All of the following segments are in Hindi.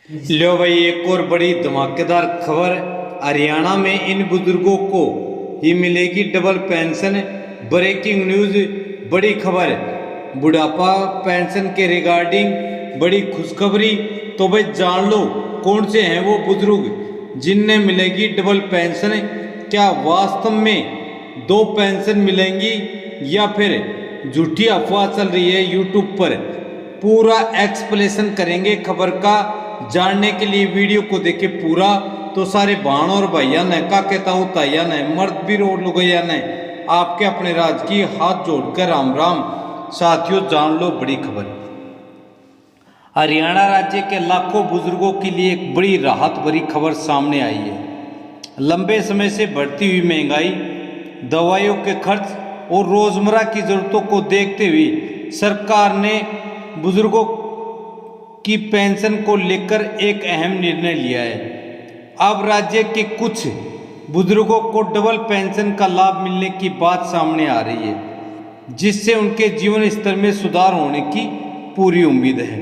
लो भाई, एक और बड़ी धमाकेदार खबर। हरियाणा में इन बुजुर्गों को ही मिलेगी डबल पेंशन। ब्रेकिंग न्यूज, बड़ी खबर। बुढ़ापा पेंशन के रिगार्डिंग बड़ी खुशखबरी। तो भाई जान लो कौन से हैं वो बुजुर्ग जिन्हें मिलेगी डबल पेंशन। क्या वास्तव में दो पेंशन मिलेंगी या फिर झूठी अफवाह चल रही है यूट्यूब पर। पूरा एक्सप्लेनेशन करेंगे खबर का। जानने के लिए वीडियो को देखे पूरा। तो सारे बहन और भैया ने का कहता हूँ ताइया ने मर्द भी रोड लुगैया ने आपके अपने राज की हाथ जोड़कर राम राम। साथियों जान लो बड़ी खबर। हरियाणा राज्य के लाखों बुजुर्गों के लिए एक बड़ी राहत भरी खबर सामने आई है। लंबे समय से बढ़ती हुई महंगाई, दवाइयों के खर्च और रोजमर्रा की जरूरतों को देखते हुए सरकार ने बुजुर्गों की पेंशन को लेकर एक अहम निर्णय लिया है। अब राज्य के कुछ बुजुर्गों को डबल पेंशन का लाभ मिलने की बात सामने आ रही है, जिससे उनके जीवन स्तर में सुधार होने की पूरी उम्मीद है।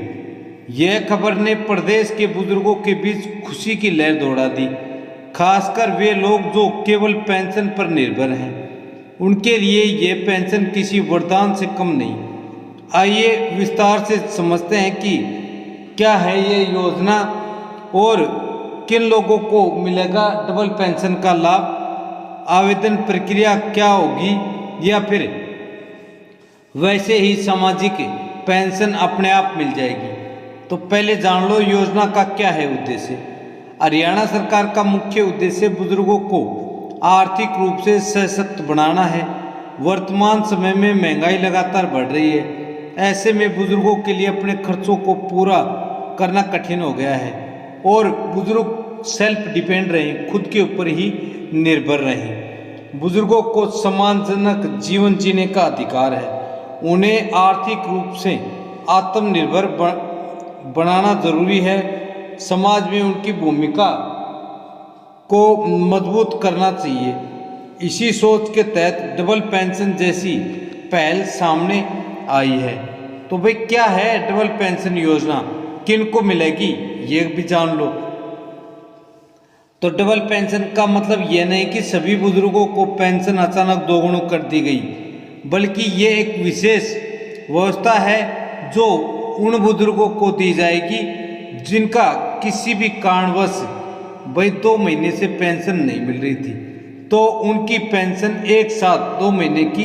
यह खबर ने प्रदेश के बुजुर्गों के बीच खुशी की लहर दौड़ा दी, खासकर वे लोग जो केवल पेंशन पर निर्भर हैं। उनके लिए यह पेंशन किसी वरदान से कम नहीं। आइए विस्तार से समझते हैं कि क्या है ये योजना और किन लोगों को मिलेगा डबल पेंशन का लाभ। आवेदन प्रक्रिया क्या होगी या फिर वैसे ही सामाजिक पेंशन अपने आप मिल जाएगी। तो पहले जान लो योजना का क्या है उद्देश्य। हरियाणा सरकार का मुख्य उद्देश्य बुजुर्गों को आर्थिक रूप से सशक्त बनाना है। वर्तमान समय में महंगाई लगातार बढ़ रही है। ऐसे में बुजुर्गों के लिए अपने खर्चों को पूरा करना कठिन हो गया है और बुजुर्ग सेल्फ डिपेंड रहें, खुद के ऊपर ही निर्भर रहें। बुजुर्गों को सम्मानजनक जीवन जीने का अधिकार है। उन्हें आर्थिक रूप से आत्मनिर्भर बनाना जरूरी है। समाज में उनकी भूमिका को मजबूत करना चाहिए। इसी सोच के तहत डबल पेंशन जैसी पहल सामने आई है। तो भाई क्या है डबल पेंशन योजना, किन को मिलेगी ये भी जान लो। तो डबल पेंशन का मतलब यह नहीं कि सभी बुजुर्गों को पेंशन अचानक दोगुनी कर दी गई, बल्कि ये एक विशेष व्यवस्था है जो उन बुजुर्गों को दी जाएगी जिनका किसी भी कारणवश भाई 2 महीने से पेंशन नहीं मिल रही थी। तो उनकी पेंशन एक साथ 2 महीने की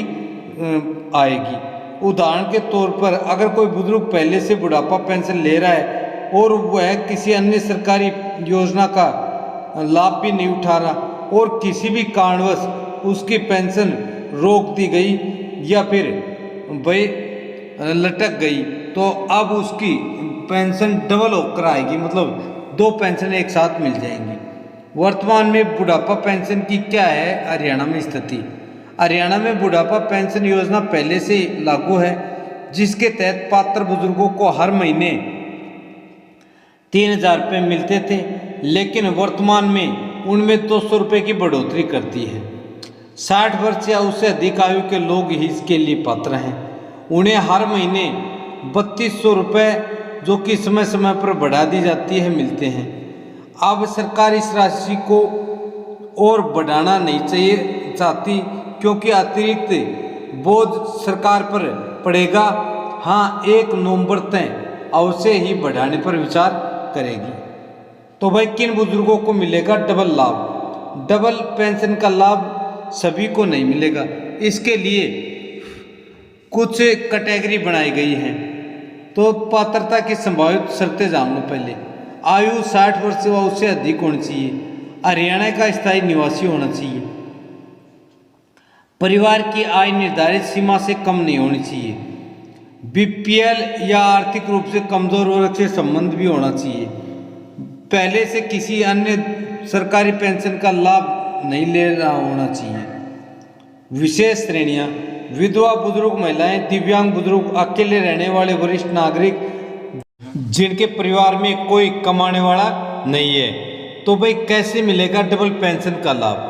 आएगी। उदाहरण के तौर पर अगर कोई बुजुर्ग पहले से बुढ़ापा पेंशन ले रहा है और वह किसी अन्य सरकारी योजना का लाभ भी नहीं उठा रहा और किसी भी कारणवश उसकी पेंशन रोक दी गई या फिर भाई लटक गई, तो अब उसकी पेंशन डबल होकर आएगी, मतलब 2 पेंशन एक साथ मिल जाएंगी। वर्तमान में बुढ़ापा पेंशन की क्या है हरियाणा में स्थिति। हरियाणा में बुढ़ापा पेंशन योजना पहले से लागू है, जिसके तहत पात्र बुजुर्गों को हर महीने 3,000 रुपये मिलते थे, लेकिन वर्तमान में उनमें 200 रुपये की बढ़ोतरी कर दी है। 60 वर्ष या उससे अधिक आयु के लोग ही इसके लिए पात्र हैं। उन्हें हर महीने 3200 रुपये, जो कि समय समय पर बढ़ा दी जाती है, मिलते हैं। अब सरकार इस राशि को और बढ़ाना नहीं चाहती, क्योंकि अतिरिक्त बोझ सरकार पर पड़ेगा। हाँ, 1 नवंबर तक अवश्य ही बढ़ाने पर विचार करेगी। तो भाई किन बुजुर्गों को मिलेगा डबल लाभ। डबल पेंशन का लाभ सभी को नहीं मिलेगा। इसके लिए कुछ कैटेगरी बनाई गई हैं। तो पात्रता की संभावित शर्तें जान लो। पहले आयु 60 वर्ष व उससे अधिक होनी चाहिए। हरियाणा का स्थायी निवासी होना चाहिए। परिवार की आय निर्धारित सीमा से कम नहीं होनी चाहिए। बीपीएल या आर्थिक रूप से कमजोर वर्ग से संबंध भी होना चाहिए। पहले से किसी अन्य सरकारी पेंशन का लाभ नहीं ले रहा होना चाहिए। विशेष श्रेणियां: विधवा बुजुर्ग महिलाएं, दिव्यांग बुजुर्ग, अकेले रहने वाले वरिष्ठ नागरिक जिनके परिवार में कोई कमाने वाला नहीं है। तो भाई कैसे मिलेगा डबल पेंशन का लाभ।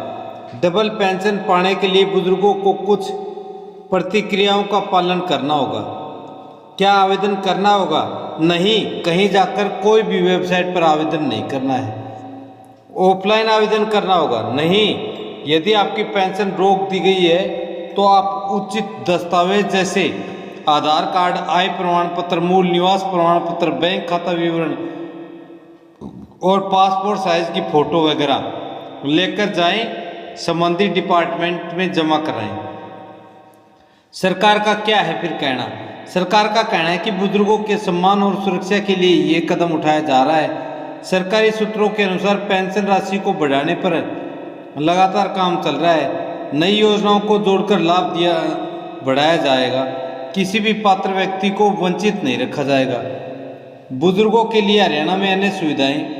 डबल पेंशन पाने के लिए बुजुर्गों को कुछ प्रतिक्रियाओं का पालन करना होगा। क्या आवेदन करना होगा? नहीं, कहीं जाकर कोई भी वेबसाइट पर आवेदन नहीं करना है। ऑफलाइन आवेदन करना होगा? नहीं, यदि आपकी पेंशन रोक दी गई है तो आप उचित दस्तावेज जैसे आधार कार्ड, आय प्रमाण पत्र, मूल निवास प्रमाण पत्र, बैंक खाता विवरण और पासपोर्ट साइज की फोटो वगैरह लेकर जाएं, संबंधित डिपार्टमेंट में जमा कराएं। सरकार का क्या है फिर कहना? सरकार का कहना है कि बुजुर्गों के सम्मान और सुरक्षा के लिए ये कदम उठाया जा रहा है। सरकारी सूत्रों के अनुसार पेंशन राशि को बढ़ाने पर लगातार काम चल रहा है। नई योजनाओं को जोड़कर लाभ बढ़ाया जाएगा। किसी भी पात्र व्यक्ति को वंचित नहीं रखा जाएगा। बुजुर्गों के लिए हरियाणा में अन्य सुविधाएं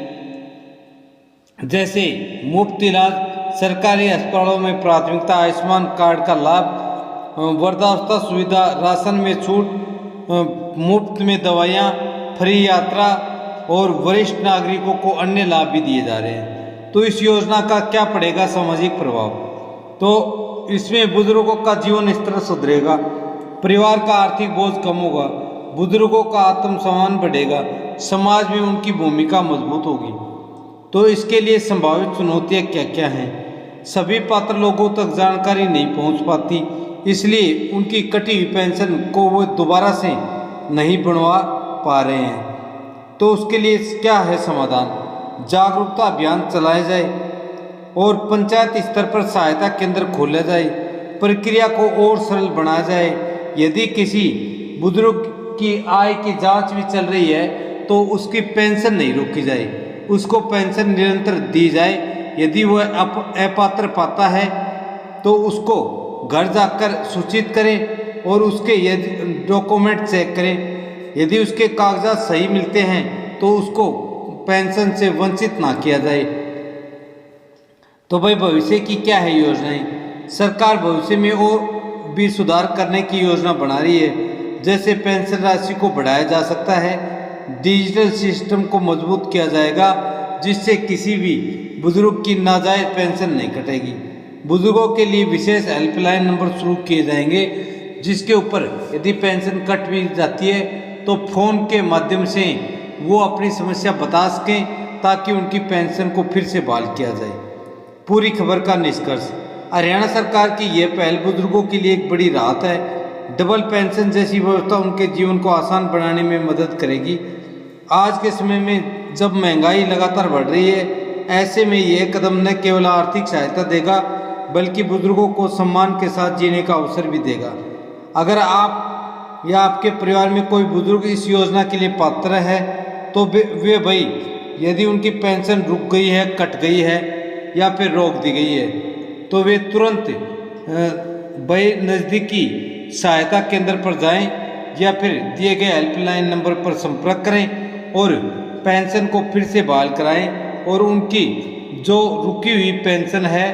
जैसे मुफ्त इलाज, सरकारी अस्पतालों में प्राथमिकता, आयुष्मान कार्ड का लाभ, वृद्धावस्था सुविधा, राशन में छूट, मुफ्त में दवाइयाँ, फ्री यात्रा और वरिष्ठ नागरिकों को अन्य लाभ भी दिए जा रहे हैं। तो इस योजना का क्या पड़ेगा सामाजिक प्रभाव? तो इसमें बुजुर्गों का जीवन स्तर सुधरेगा, परिवार का आर्थिक बोझ कम होगा, बुजुर्गों का आत्मसम्मान बढ़ेगा, समाज में उनकी भूमिका मजबूत होगी। तो इसके लिए संभावित चुनौतियाँ क्या क्या हैं? सभी पात्र लोगों तक जानकारी नहीं पहुंच पाती, इसलिए उनकी कटी हुई पेंशन को वो दोबारा से नहीं बनवा पा रहे हैं। तो उसके लिए क्या है समाधान? जागरूकता अभियान चलाया जाए और पंचायत स्तर पर सहायता केंद्र खोला जाए, प्रक्रिया को और सरल बनाया जाए। यदि किसी बुजुर्ग की आय की जांच भी चल रही है तो उसकी पेंशन नहीं रोकी जाए, उसको पेंशन निरंतर दी जाए। यदि वह अपात्र पाता है तो उसको घर जाकर सूचित करें और उसके यदि डॉक्यूमेंट चेक करें। यदि उसके कागजात सही मिलते हैं तो उसको पेंशन से वंचित ना किया जाए। तो भाई भविष्य की क्या है योजनाएं? सरकार भविष्य में और भी सुधार करने की योजना बना रही है। जैसे पेंशन राशि को बढ़ाया जा सकता है, डिजिटल सिस्टम को मजबूत किया जाएगा जिससे किसी भी बुजुर्ग की नाजायज पेंशन नहीं कटेगी। बुजुर्गों के लिए विशेष हेल्पलाइन नंबर शुरू किए जाएंगे जिसके ऊपर यदि पेंशन कट भी जाती है तो फोन के माध्यम से वो अपनी समस्या बता सकें ताकि उनकी पेंशन को फिर से बहाल किया जाए। पूरी खबर का निष्कर्ष: हरियाणा सरकार की यह पहल बुजुर्गों के लिए एक बड़ी राहत है। डबल पेंशन जैसी व्यवस्था उनके जीवन को आसान बनाने में मदद करेगी। आज के समय में जब महंगाई लगातार बढ़ रही है, ऐसे में यह कदम न केवल आर्थिक सहायता देगा बल्कि बुजुर्गों को सम्मान के साथ जीने का अवसर भी देगा। अगर आप या आपके परिवार में कोई बुजुर्ग इस योजना के लिए पात्र है तो वे भाई यदि उनकी पेंशन रुक गई है, कट गई है या फिर रोक दी गई है तो वे तुरंत भाई नज़दीकी सहायता केंद्र पर जाएं या फिर दिए गए हेल्पलाइन नंबर पर संपर्क करें और पेंशन को फिर से बहाल कराएं और उनकी जो रुकी हुई पेंशन है,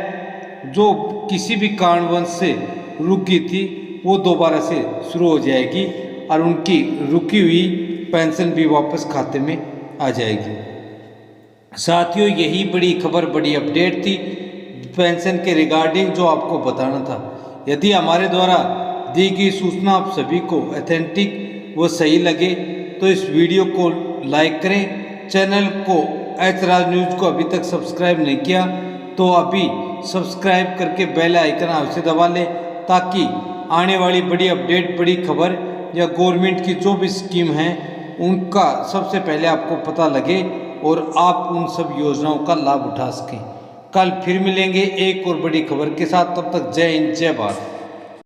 जो किसी भी कारणवश से रुक गई थी, वो दोबारा से शुरू हो जाएगी और उनकी रुकी हुई पेंशन भी वापस खाते में आ जाएगी। साथियों, यही बड़ी खबर, बड़ी अपडेट थी पेंशन के रिगार्डिंग जो आपको बताना था। यदि हमारे द्वारा दी गई सूचना आप सभी को ऑथेंटिक व सही लगे तो इस वीडियो को लाइक करें। चैनल को एच राज न्यूज़ को अभी तक सब्सक्राइब नहीं किया तो अभी सब्सक्राइब करके बेल आइकन अवश्य दबा लें ताकि आने वाली बड़ी अपडेट, बड़ी खबर या गवर्नमेंट की जो भी स्कीम है उनका सबसे पहले आपको पता लगे और आप उन सब योजनाओं का लाभ उठा सकें। कल फिर मिलेंगे एक और बड़ी खबर के साथ। तब तक जय हिंद, जय भारत।